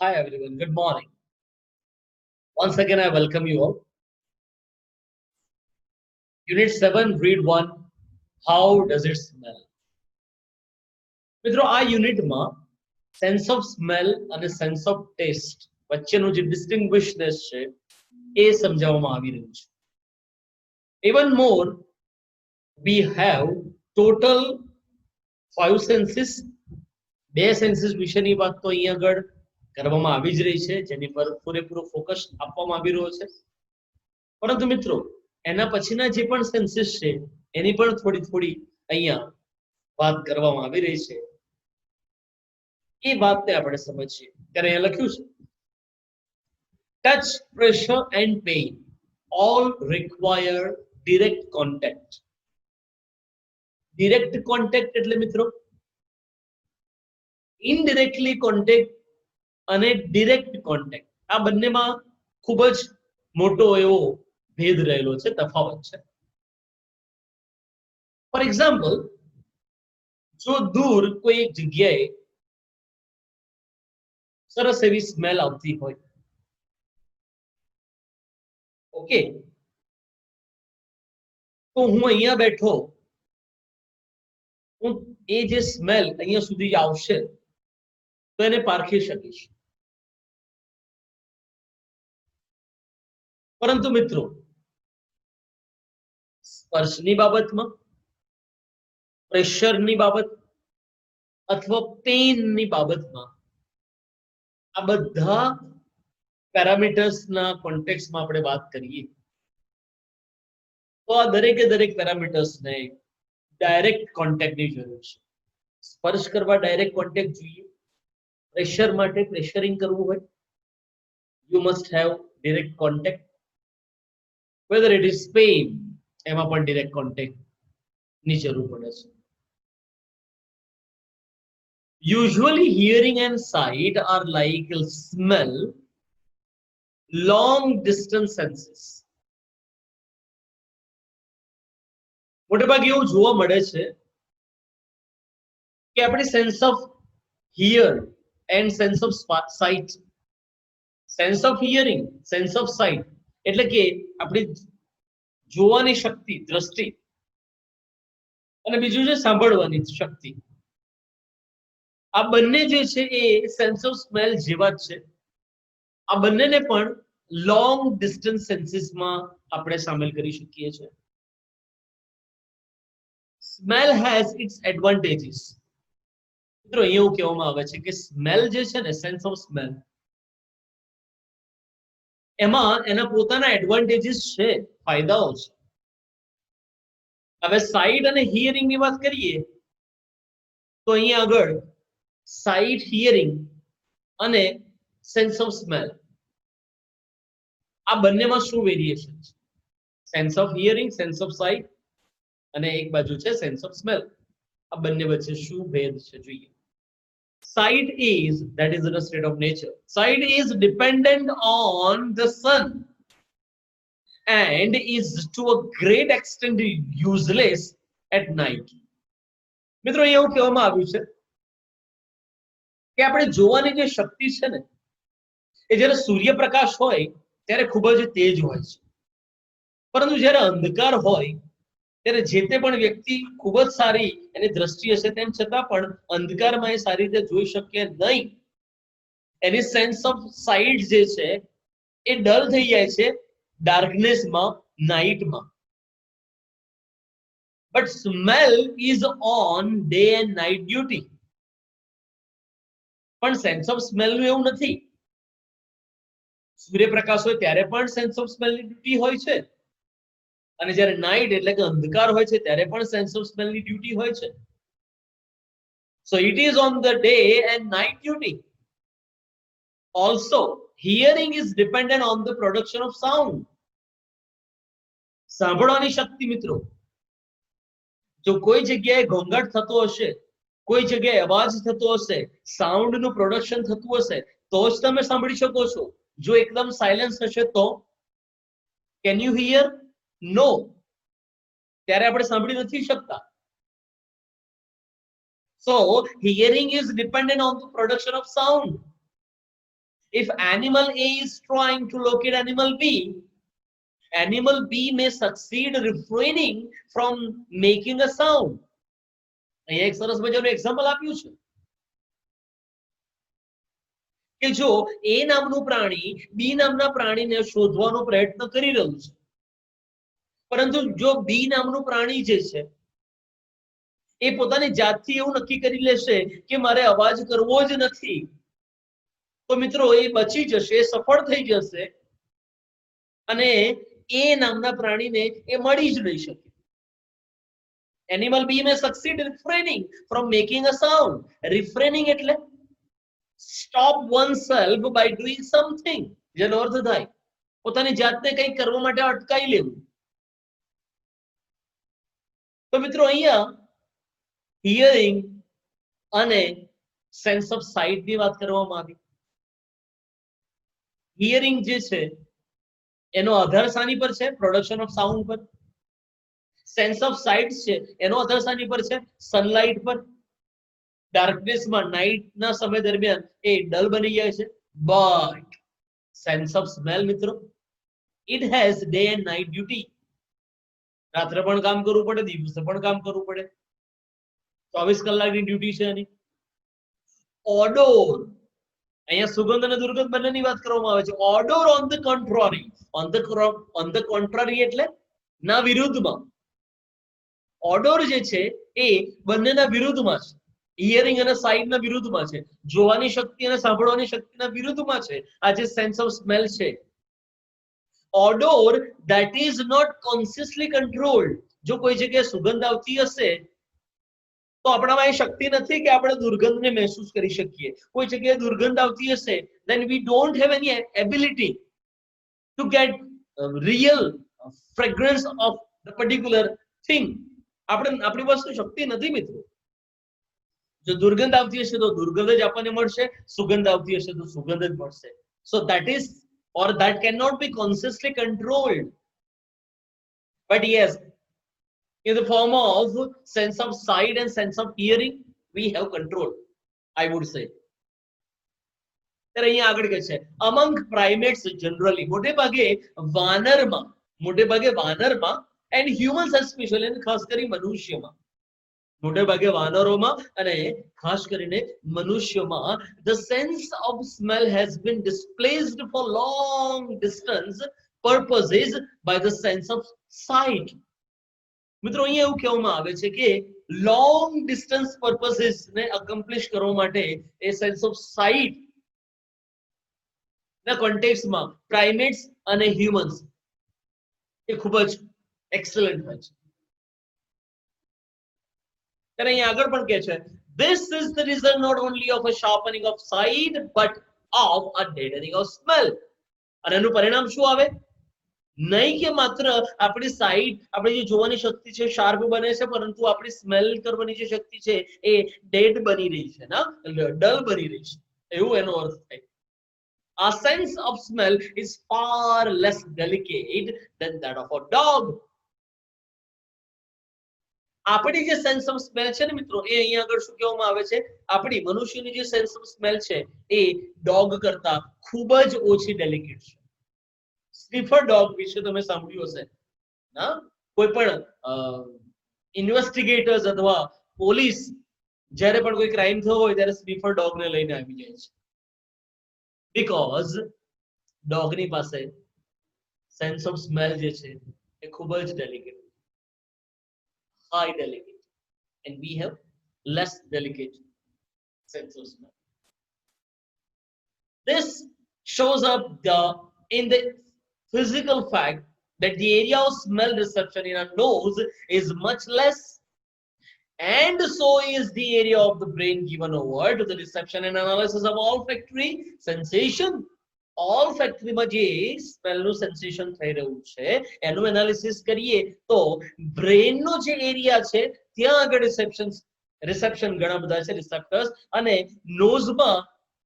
Hi everyone, good morning. Once again, I welcome you all. Unit 7, read 1. How does it smell? મિત્રો આ યુનિટમાં sense of smell અને sense of test વચ્ચેનું જે ડિસ્ટિંગ્વિશનેસ છે એ સમજાવવામાં આવી રહ્યું છે. Even more, we have total 5 senses. બે સેન્સીસ વિશેની વાત તો અહીંયા આગળ કરવામાં આવી જ રહી છે, જેની પર પૂરેપૂરો ફોકસ આપવામાં આવી રહ્યો છે. પરંતુ મિત્રો એના પછીના જે પણ સેન્સીસ છે એની પણ થોડી થોડી અહીંયા વાત કરવામાં આવી રહી છે. એ વાતને આપણે સમજીએ ત્યારે અહીંયા લખ્યું છે touch, pressure and pain all require direct contact. Direct contact એટલે મિત્રો ઇનડિરેક્ટલી કોન્ટેક્ટ અને ડિરેક્ટ કોન્ટેક્ટ, આ બંનેમાં ખૂબ જ મોટો એવો ભેદ રહેલો છે, તફાવત છે. ફોર એક્ઝામ્પલ, જો દૂર કોઈ એક જગ્યાએ સરસ એવી સ્મેલ આવતી હોય, ઓકે, તો હું અહીંયા બેઠો, હું એ જે સ્મેલ અહીંયા સુધી આવશે તો એને પારખી શકીશ. પરંતુ મિત્રો સ્પર્શની બાબતમાં, પ્રેશરની બાબત અથવા પેઇનની બાબતમાં આ બધા પેરામીટર્સના કોન્ટેક્સ્ટમાં આપણે વાત કરીએ તો આ દરેકે દરેક પેરામીટર્સને ડાયરેક્ટ કોન્ટેક્ટની જરૂર છે. સ્પર્શ કરવા ડાયરેક્ટ કોન્ટેક્ટ જોઈએ, પ્રેશર માટે પ્રેશરિંગ કરવું હોય you must have direct contact, weather it is pain એમાં પણ ડિરેક્ટ કોન્ટેક્ટની જરૂર પડે છે. Usually hearing and sight are like smell, long distance senses. મોટેભાગે એવું જોવા મળે છે કે આપણી sense of here and sense of site, sense of hearing, sense of site એટલે કે આપણી જોવાની શક્તિ, દ્રષ્ટિ, અને બીજું છે સાંભળવાની શક્તિ, આ બંને જે છે એ સેન્સ ઓફ સ્મેલ જેવા જ છે. આ બંનેને પણ લોંગ ડિસ્ટન્સ સેન્સીસમાં આપણે સામેલ કરી શકીએ છીએ. Smell has it's advantages. મિત્રો અહીંયા એવું કહેવામાં આવે છે કે સ્મેલ જે છે ને, સેન્સ ઓફ સ્મેલ, એમાં એના પોતાના એડવાન્ટેજીસ છે, ફાયદાઓ છે. હવે સાઇટ અને હિયરિંગ ની વાત કરીએ તો અહીંયા આગળ સાઇટ, હિયરિંગ અને સેન્સ ઓફ સ્મેલ, આ બંનેમાં શું વેરિએશન છે? Sense of hearing, sense of site અને એક બાજુ છે સેન્સ ઓફ સ્મેલ, આ બંને વચ્ચે શું ભેદ છે જોઈએ. Sight is, that is the state of nature. Sight is dependent on the sun and is to a great extent useless at night. મિત્રો એવું કહેવામાં આવ્યું છે કે આપણે જોવાની જે શક્તિ છે ને એ જ્યારે સૂર્યપ્રકાશ હોય ત્યારે ખૂબ જ તેજ હોય છે, પરંતુ જ્યારે અંધકાર હોય ત્યારે જે તે પણ વ્યક્તિ ખૂબ જ સારી એની દ્રષ્ટિ હશે તેમ છતાં પણ અંધકારમાં એ સારી રીતે જોઈ શકે નહીં. એની સેન્સ ઓફ સાઇટ જે છે એ ડલ થઈ જાય છે ડાર્કનેસમાં, નાઇટમાં. But smell is on day and night duty. પણ સેન્સ ઓફ સ્મેલનું એવું નથી. સૂર્યપ્રકાશ હોય ત્યારે પણ સેન્સ ઓફ સ્મેલની ડ્યુટી હોય છે, અને જ્યારે નાઇટ એટલે કે અંધકાર હોય છે ત્યારે પણ સેન્સ ઓફ સ્મેલની ડ્યુટી હોય છે. So it is on the day and night duty. Also hearing is dependent on the production of sound. સાંભળવાની શક્તિ મિત્રો, જો કોઈ જગ્યાએ ઘોંઘાટ થતો હશે, કોઈ જગ્યાએ અવાજ થતો હશે, સાઉન્ડનું પ્રોડક્શન થતું હશે તો જ તમે સાંભળી શકો છો. જો એકદમ સાયલેન્સ હશે તો કેન યુ હિયર? નો, ત્યારે આપણે સાંભળી નથી શકતા. So hearing is dependent on the production of sound. If animal A is trying to locate animal B, animal B may succeed refraining from making a sound. અહીંયા એક સરસ મજાનું એક્ઝામ્પલ આપ્યું છે કે જો એ નામનું પ્રાણી બી નામના પ્રાણીને શોધવાનો પ્રયત્ન કરી રહ્યું છે, પરંતુ જો બી નામનું પ્રાણી જે છે એ પોતાની જાતથી એવું નક્કી કરી લેશે કે મારે અવાજ કરવો જ નથી, તો મિત્રો એ બચી જશે, સફળ થઈ જશે અને એ નામના પ્રાણીને એ મળી જ નહીં શકે. Animal B may succeed refraining from making a sound. Refraining એટલે stop oneself by doing something. જેનો અર્થ થાય પોતાની જાતને કંઈક કરવા માટે અટકાઈ લેવું. તો મિત્રો અહીંયા હિયરિંગ અને સેન્સ ઓફ સાઇટ ની વાત કરવામાં આવી. હિયરિંગ જે છે એનો આધાર શાની પર છે? પ્રોડક્શન ઓફ સાઉન્ડ પર. સેન્સ ઓફ સાઇટ છે એનો આધાર શાની પર છે? સનલાઇટ પર. ડાર્કનેસમાં નાઇટના સમય દરમિયાન એ ડલ બની જાય છે. બટ સેન્સ ઓફ સ્મેલ મિત્રો, it has day and night duty. રાત્રે પણ કામ કરવું પડે, દિવસે પણ કામ કરવું પડે. 24 કલાકની ડ્યુટી છે એની. ઓડોર, અહીંયા સુગંધ અને દુર્ગંધ બંનેની વાત કરવામાં આવે છે. Odour on the contrary, on the contrary એટલે ના વિરુદ્ધમાં. ઓડોર જે છે એ બંનેના વિરુદ્ધમાં છે. હિયરિંગ અને સાઇટના વિરુદ્ધમાં છે. જોવાની શક્તિ અને સાંભળવાની શક્તિના વિરુદ્ધમાં છે આ જે સેન્સ ઓફ સ્મેલ છે. Odour that is not consciously controlled. જો કોઈ જગ્યાએ સુગંધ આવતી હશે તો આપણામાં એ શક્તિ નથી કે આપણે દુર્ગંધને મહેસૂસ કરી શકીએ. કોઈ જગ્યાએ દુર્ગંધ આવતી હશે then we don't have any ability to get real fragrance of the particular thing. આપણી વસ્તુ શક્તિ નથી મિત્રો. જો દુર્ગંધ આવતી હશે તો દુર્ગંધ જ આપણને મળશે, સુગંધ આવતી હશે તો સુગંધ જ મળશે. So that is, or that cannot be consciously controlled. But yes, in the form of sense of sight and sense of hearing, we have control, I would say. ત્યારે અહીંયા આગળ કહે છે among primates generally, મોટે ભાગે વાનરમાં and humans especially, અને ખાસ કરી મનુષ્યમાં, મોટે ભાગે વાનરોમાં અને ખાસ કરીને મનુષ્યમાં, the sense of smell has been displaced for long distance purposes by the sense of sight. મિત્રો અહીંયા એવું કહેવામાં આવે છે કે લોંગ ડિસ્ટન્સ પર્પસીસ ને અકમ્પ્લિશ કરવા માટે એ સેન્સ ઓફ સાઇટ ના કોન્ટેક્સ્ટમાં પ્રાઇમેટ્સ અને હ્યુમન્સ એ ખૂબ જ એક્સેલન્ટ હોય છે. ત્યારે અહીંયા આગળ પણ કહે છે this is the result not only of a sharpening of sight but of a deadening of smell. અને એનું પરિણામ શું આવે? નહીં કે માત્ર આપણી સાઇટ, આપણી જે જોવાની શક્તિ છે શાર્પ બને છે, પરંતુ આપણી સ્મેલ કરવાની જે શક્તિ છે એ ડેડ બની રહી છે, ના ડલ બની રહી છે, એવું એનો અર્થ થાય. Our sense of smell is far less delicate than that of a dog. આપણી જે સેન્સ ઓફ સ્મેલ છે ને મિત્રો, એ અહીંયા આગળ શું કહેવામાં આવે છે? આપણી મનુષ્યની જે સેન્સ ઓફ સ્મેલ છે એ ડોગ કરતા ખૂબ જ ઓછી ડેલિકેટ છે. સ્નિફર ડોગ વિશે તમે સાંભળ્યું હશે ના? કોઈ પણ ઇન્વેસ્ટિગેટર્સ અથવા પોલીસ જ્યારે પણ કોઈ ક્રાઇમ થયો હોય ત્યારે સ્નિફર ડોગને લઈને આવી જાય છે. બીકોઝ ડોગની પાસે સેન્સ ઓફ સ્મેલ જે છે એ ખૂબ જ delicate, high delicate, and we have less delicate sense of smell. This shows up in the physical fact that the area of smell reception in our nose is much less, and so is the area of the brain given over to the reception and analysis of olfactory sensation. ઓલ્ફેક્ટરીમાં જે સ્મેલનું sensation થઈ રહ્યું છે એનું analysis કરીએ તો બ્રેનનો જે area છે ત્યાં આગળ રિસેપ્શન ઘણા બધા છે, રિસેપ્ટર્સ, અને નોઝમાં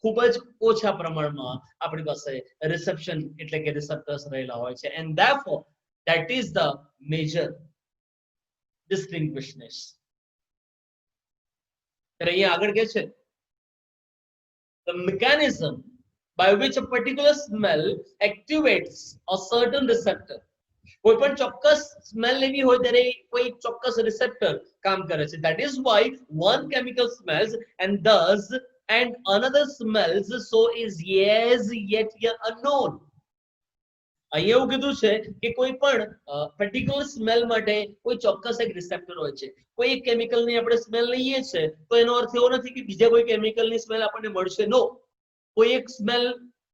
ખૂબ જ ઓછા પ્રમાણમાં આપણી પાસે રિસેપ્શન એટલે કે રિસેપ્ટર્સ રહેલા હોય છે. And therefore that is the major distinguishness. ત્યારે અહીંયા આગળ કહે છે the mechanism by which a particular smell activates a certain receptor. કોઈ પણ ચોક્કસ સ્મેલ લેવી હોય ત્યારે કોઈ ચોક્કસ રિસેપ્ટર કામ કરે છે. That is why one chemical smells and thus and another smells, so is yes yet unknown. અહીંયા એવું કીધું છે કે કોઈ પણ પર્ટિક્યુલર સ્મેલ માટે કોઈ ચોક્કસ એક રિસેપ્ટર હોય છે. કોઈ એક કેમિકલની આપણે સ્મેલ લઈએ છે તો એનો અર્થ એવો નથી કે બીજા કોઈ કેમિકલની સ્મેલ આપણને મળશે. નો, કોઈ એક સ્મેલ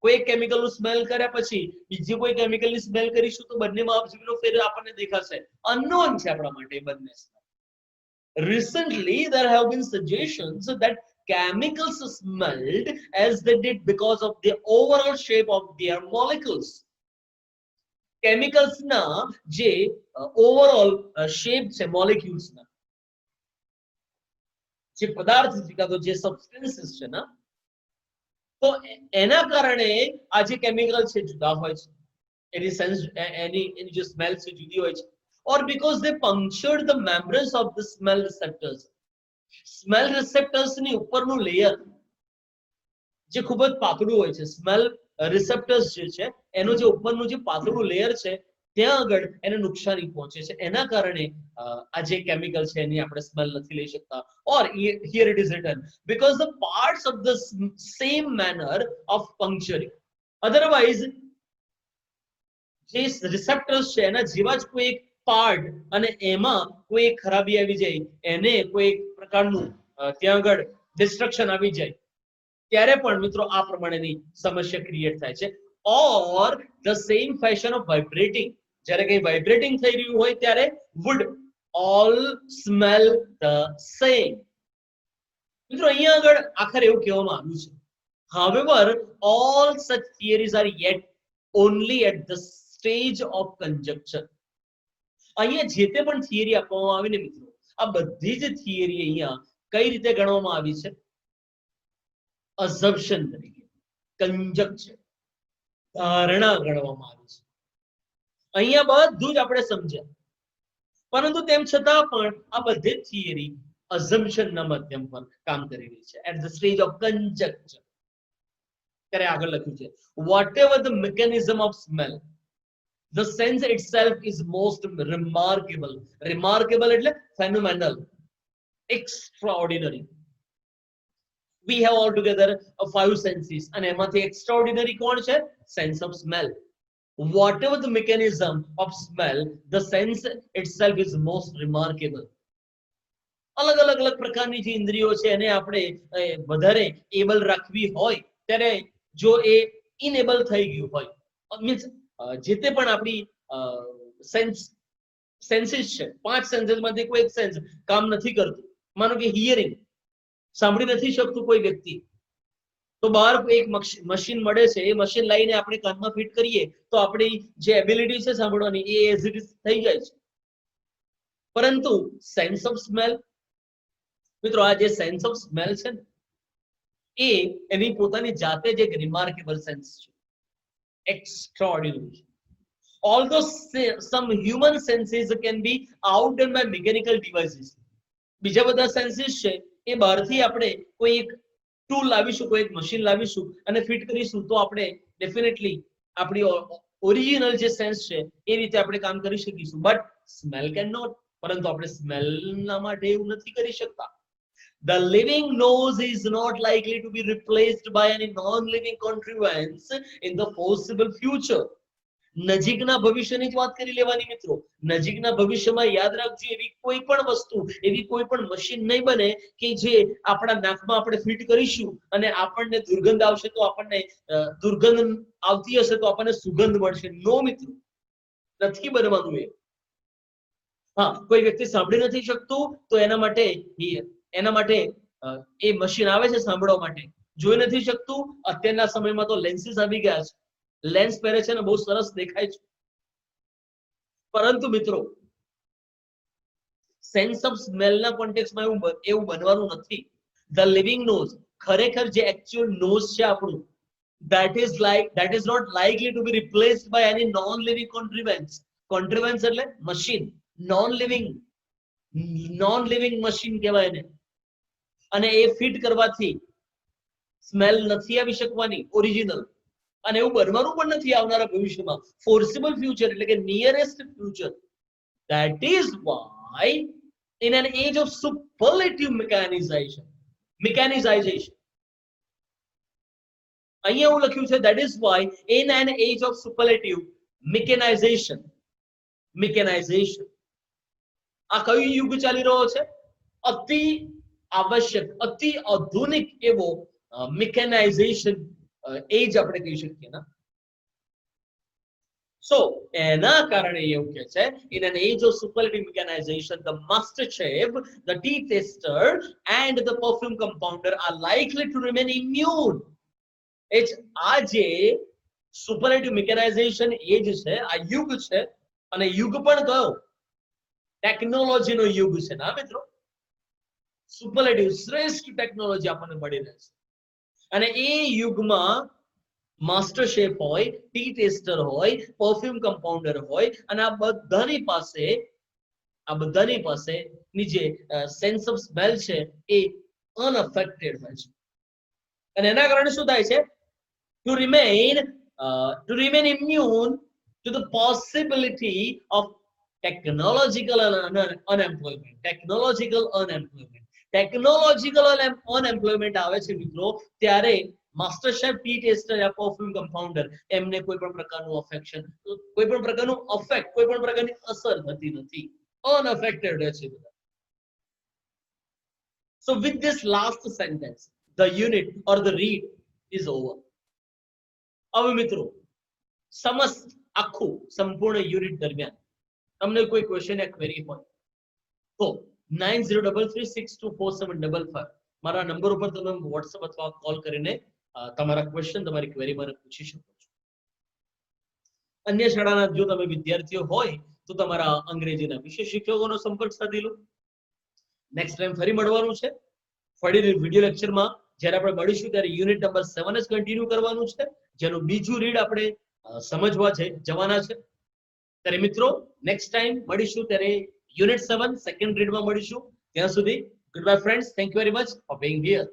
કોઈ એક કેમિકલનું સ્મેલ કર્યા પછી બીજી કોઈ કેમિકલની સ્મેલ કરીશું તો બંનેમાં કેટલો ફેર આપણને દેખાશે. અનનોન છે આપણા માટે બંને. Recently there have been suggestions that chemicals smelled as they did because of the overall shape of their molecules. chemicals ના જે ઓવરઓલ શેપ છે મોલેક્યુલ્સ ના, જે પદાર્થ છે કાં તો જે સબસ્ટન્સીસ છે ને, તો એના કારણે આ જે કેમિકલ છે જુદા હોય છે, એની સેન્સ એની જે સ્મેલ છે જુદી હોય છે. or because they punctured the membranes of the smell receptors. Smell receptors ની ઉપરનું લેયર જે ખૂબ જ પાતળું હોય છે, સ્મેલ રિસેપ્ટર્સ જે છે એનું જે ઉપરનું જે પાતળું લેયર છે ત્યાં આગળ એને નુકસાની પહોંચે છે. એના કારણે આ જે કેમિકલ છે એની આપણે સ્મેલ નથી લઈ શકતા. or here it is written because the parts of the same manner of puncturing. otherwise જે રિસેપ્ટર્સ છે એના જેવા જ કોઈ એક પાર્ટ અને એમાં કોઈ ખરાબી આવી જાય, એને કોઈ એક પ્રકારનું ત્યાં આગળ ડિસ્ટ્રક્શન આવી જાય ત્યારે પણ મિત્રો આ પ્રમાણેની સમસ્યા ક્રિએટ થાય છે. or the same fashion of vibrating. જ્યારે કંઈ વાઇબ્રેટિંગ થઈ રહ્યું હોય ત્યારે would all smell the same. મિત્રો અહીંયા આગળ આખરે એવું કહેવામાં આવ્યું છે, however all such theories are yet only at the stage of conjecture. અહીંયા જે તે પણ થિયરી આપવામાં આવી ને મિત્રો, આ બધી જ થિયરી અહીંયા કઈ રીતે ગણવામાં આવી છે? assumption તરીકે, conjecture, ધારણા ગણવામાં આવી છે. અહીંયા બધું જ આપણે સમજ્યા, પરંતુ તેમ છતાં પણ આ બધી જ થિયરી assumption ના માધ્યમ પર કામ કરી રહી છે. at the stage of conjecture. ત્યારે આગળ લખ્યું છે whatever the mechanism of smell, the sense itself is most remarkable. remarkable એટલે phenomenal, extraordinary. we have altogether 5 senses અને એમાંથી extraordinary કોણ છે? sense of smell. whatever the mechanism of smell, the sense itself is most remarkable. અલગ અલગ અલગ પ્રકારની જે ઇન્દ્રિયો છે એને આપણે વધારે એબલ રાખવી હોય ત્યારે જો એ ઇનેબલ થઈ ગયું હોય, મીન્સ જે તે પણ આપણી સેન્સીસ છે, 5 સેન્સીસ માંથી કોઈ એક સેન્સ કામ નથી કરતું, માનો કે હિયરિંગ, સાંભળી નથી શકતું કોઈ વ્યક્તિ, તો બહાર એક મશીન મળે છે, એ મશીન લઈને આપણે કાનમાં ફિટ કરીએ તો આપણી જે એબિલિટી છે સાંભળવાની એ એઝ ઇટ ઇઝ થઈ જાય છે. પરંતુ સેન્સ ઓફ સ્મેલ, મિત્રો આ જે સેન્સ ઓફ સ્મેલ છે ને એ એની પોતાની જાતે જ એક રિમાર્કેબલ સેન્સ છે, extraordinary. although some human senses can be outdone by mechanical devices. બીજા બધા સેન્સીસ છે એ બહારથી આપણે કોઈ એક ટૂલ લાવીશું, કોઈ એક મશીન લાવીશું અને ફિટ કરીશું તો આપણે ડેફિનેટલી આપણી ઓરિજિનલ જે સેન્સ છે એ રીતે આપણે કામ કરી શકીશું. But smell can not. પરંતુ આપણે સ્મેલના માટે એવું નથી કરી શકતા. The living nose is not likely to be replaced by any non-living contrivance in the foreseeable future. નજીકના ભવિષ્યની જ વાત કરી લેવાની મિત્રો. નજીકના ભવિષ્યમાં યાદ રાખજો એવી કોઈ પણ વસ્તુ, એવી કોઈ પણ મશીન નહીં બને કે જે આપણા નાકમાં આપણે ફિટ કરીશું અને આપણને દુર્ગંધ આવશે તો આપણને દુર્ગંધ આવતી હશે તો આપણને સુગંધ મળશે. નો મિત્રો, નથી બનવાનું એ. હા, કોઈ વ્યક્તિ સાંભળી નથી શકતું તો એના માટે એ મશીન આવે છે સાંભળવા માટે. જોઈ નથી શકતું, અત્યારના સમયમાં તો લેન્સીસ આવી ગયા છે, લેન્સ પહેરે છે ને બહુ સરસ દેખાય છે. પરંતુ મિત્રો સેન્સ ઓફ સ્મેલના કોન્ટેક્સ્ટમાં એવું બનવાનું નથી. ધ લિવિંગ નોઝ, ખરેખર જે એકચ્યુઅલ નોઝ છે આપણું, that is not likely to be replaced by any non living contrivance. contrivance એટલે મશીન, non living મશીન કહેવાય એને. અને એ ફિટ કરવાથી સ્મેલ નથી આવી શકવાની ઓરિજિનલ. અને એવું બનવાનું પણ નથી આવનારા ભવિષ્યમાં. ફોર્સિબલ ફ્યુચર એટલે કે nearest future. That is why in an age of superlative mechanization અહીંયા એવું લખ્યું છે that is why in an age of superlative mechanization આ કયો યુગ ચાલી રહ્યો છે? અતિ આવશ્યક, અતિ આધુનિક એવો મિકેનાઇઝેશન એજ આપણે કહી શકીએ ના. So એના કારણે એવું કહે છે in an age of superlative mechanization the master chef, the tea tester and the perfume compounder are likely to remain immune. એ આ જે સુપરલેટિવ મિકેનાઇઝેશન એજ છે, આ યુગ છે, અને યુગ પણ કયો? ટેકનોલોજીનો યુગ છે ના મિત્રો. સુપરલેટિવ શ્રેષ્ઠ ટેકનોલોજી આપણને મળી રહેશે અને એ યુગમાં માસ્ટર શેફ હોય, ટી ટેસ્ટર હોય, પરફ્યુમ કમ્પાઉન્ડર હોય અને આ બધાની પાસે ની જે સેન્સ ઓફ સ્મેલ છે એ અનઅફેક્ટેડ હોય છે. અને એના કારણે શું થાય છે? to remain immune to the possibility of technological unemployment. Technological unemployment આવે છે મિત્રો ત્યારે માસ્ટર શેફ, ટી ટેસ્ટર યા પરફ્યુમ કમ્પાઉન્ડર એમને કોઈ પણ પ્રકારનું અફેક્શન, કોઈ પણ પ્રકારનું અફેક્ટ, કોઈ પણ પ્રકારની અસર થતી નથી, અનઅફેક્ટેડ રહે છે. So with this last sentence the unit or the read is over. હવે મિત્રો સમસ્ત આખું સંપૂર્ણ યુનિટ દરમિયાન તમને કોઈ ક્વેશ્ચન યા ક્વેરી હોય તો 9033624755 મારા નંબર ઉપર તમે વોટ્સએપ અથવા કોલ કરીને તમારા ક્વેશ્ચન, તમારી ક્વેરી મને પૂછી શકો છો. અન્ય શાળાના જો તમે વિદ્યાર્થીઓ હોય તો તમારા અંગ્રેજીના વિશેષ શિક્ષકોનો સંપર્ક સાધી લો. નેક્સ્ટ ટાઈમ ફરી મળવાનું છે. ફરી વિડિયો લેક્ચરમાં જ્યારે આપણે મળીશું ત્યારે યુનિટ નંબર 7 જ કન્ટિન્યુ કરવાનું છે, જેનું બીજું રીડ આપણે સમજવા જવાના છે. ત્યારે મિત્રો નેક્સ્ટ ટાઈમ મળીશું ત્યારે યુનિટ 7 સેકન્ડ રીડમાં મળીશું. ત્યાં સુધી good bye friends. Thank you very much for being here.